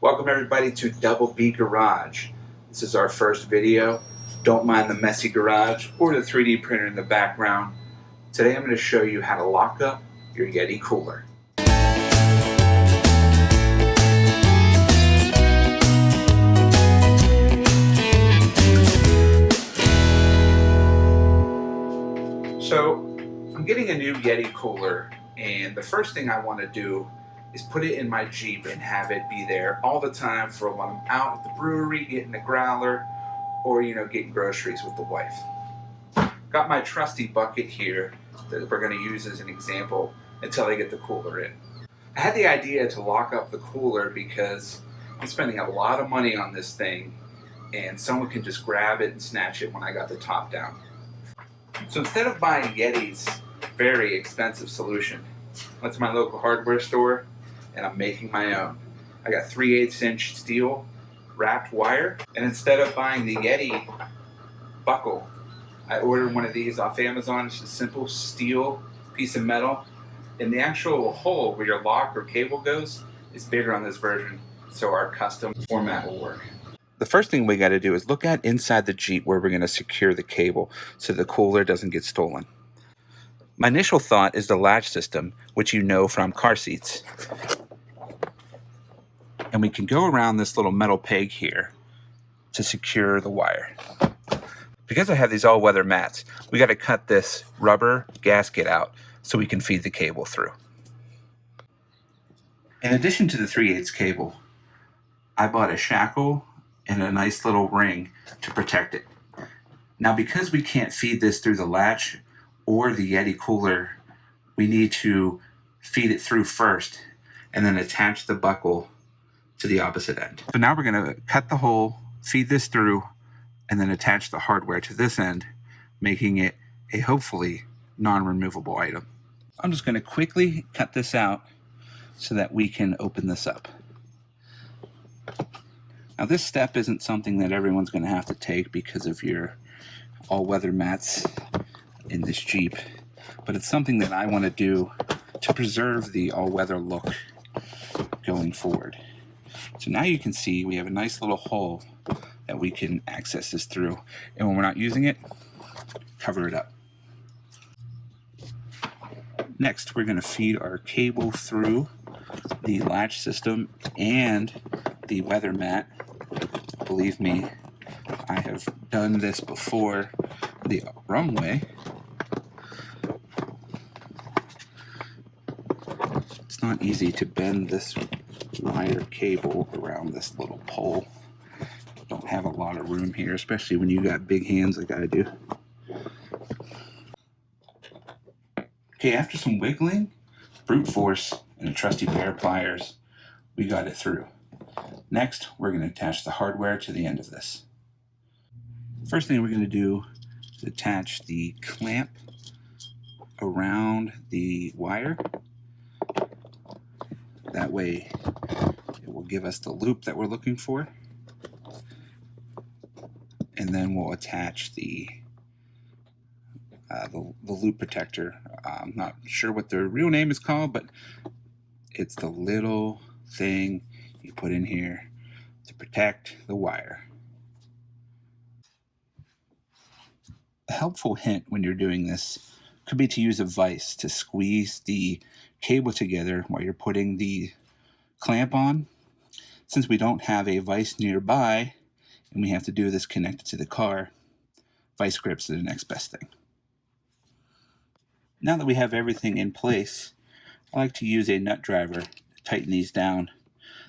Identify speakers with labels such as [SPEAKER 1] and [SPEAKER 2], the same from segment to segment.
[SPEAKER 1] Welcome everybody to Double B Garage. This is our first video. Don't mind the messy garage or the 3D printer in the background. Today I'm going to show you how to lock up your YETI cooler. So I'm getting a new YETI cooler, and the first thing I want to do is put it in my Jeep and have it be there all the time for when I'm out at the brewery getting a growler or getting groceries with the wife. Got my trusty bucket here that we're going to use as an example until I get the cooler in. I had the idea to lock up the cooler because I'm spending a lot of money on this thing and someone can just grab it and snatch it when I got the top down. So instead of buying YETI's very expensive solution, I went to my local hardware store and I'm making my own. I got 3/8 inch steel wrapped wire, and instead of buying the YETI buckle, I ordered one of these off Amazon. It's a simple steel piece of metal, and the actual hole where your lock or cable goes is bigger on this version, so our custom format will work. The first thing we got to do is look at inside the Jeep where we're going to secure the cable so the cooler doesn't get stolen. My initial thought is the latch system, which you know from car seats. And we can go around this little metal peg here to secure the wire. Because I have these all-weather mats, we got to cut this rubber gasket out so we can feed the cable through. In addition to the 3/8 cable, I bought a shackle and a nice little ring to protect it. Now, because we can't feed this through the latch or the YETI cooler, we need to feed it through first and then attach the buckle to the opposite end. So now we're going to cut the hole, feed this through, and then attach the hardware to this end, making it a hopefully non-removable item. I'm just going to quickly cut this out so that we can open this up. Now this step isn't something that everyone's going to have to take because of your all-weather mats in this Jeep, but it's something that I want to do to preserve the all-weather look going forward. So now you can see we have a nice little hole that we can access this through, and when we're not using it, cover it up. Next, we're going to feed our cable through the latch system and the weather mat. Believe me, I have done this before the wrong way. It's not easy to bend this wire cable around this little pole. Don't have a lot of room here, especially when you got big hands like I do. Okay, after some wiggling, brute force, and a trusty pair of pliers, we got it through. Next, we're going to attach the hardware to the end of this. First thing we're going to do is attach the clamp around the wire. That way it will give us the loop that we're looking for. And then we'll attach the loop protector. I'm not sure what the real name is called, but it's the little thing you put in here to protect the wire. A helpful hint when you're doing this could be to use a vise to squeeze the cable together while you're putting the clamp on. Since we don't have a vise nearby and we have to do this connected to the car, vice grips are the next best thing. Now that we have everything in place, I like to use a nut driver to tighten these down.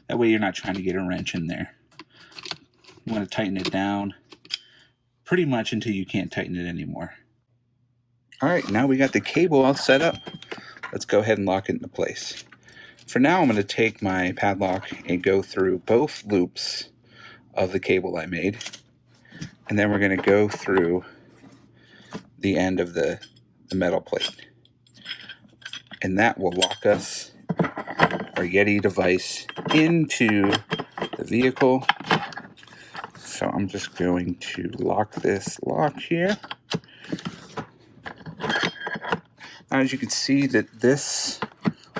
[SPEAKER 1] That way you're not trying to get a wrench in there. You want to tighten it down pretty much until you can't tighten it anymore. Alright, now we got the cable all set up. Let's go ahead and lock it into place. For now, I'm going to take my padlock and go through both loops of the cable I made. And then we're going to go through the end of the metal plate. And that will lock us, our YETI device, into the vehicle. So I'm just going to lock this lock here. Now, as you can see, that this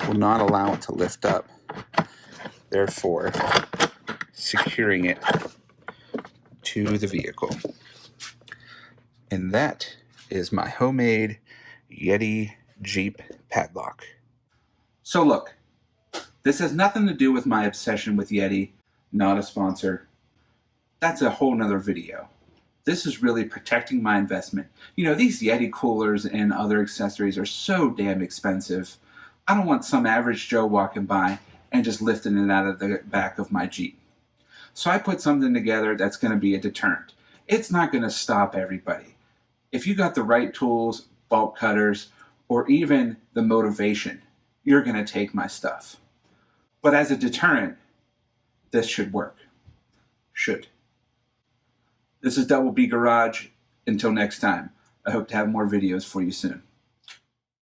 [SPEAKER 1] will not allow it to lift up. Therefore, securing it to the vehicle. And that is my homemade YETI Jeep padlock. So look, this has nothing to do with my obsession with YETI, not a sponsor. That's a whole nother video. This is really protecting my investment. You know, these YETI coolers and other accessories are so damn expensive. I don't want some average Joe walking by and just lifting it out of the back of my Jeep. So I put something together that's going to be a deterrent. It's not going to stop everybody. If you got the right tools, bolt cutters, or even the motivation, you're going to take my stuff. But as a deterrent, this should work. Should. This is Double B Garage. Until next time, I hope to have more videos for you soon.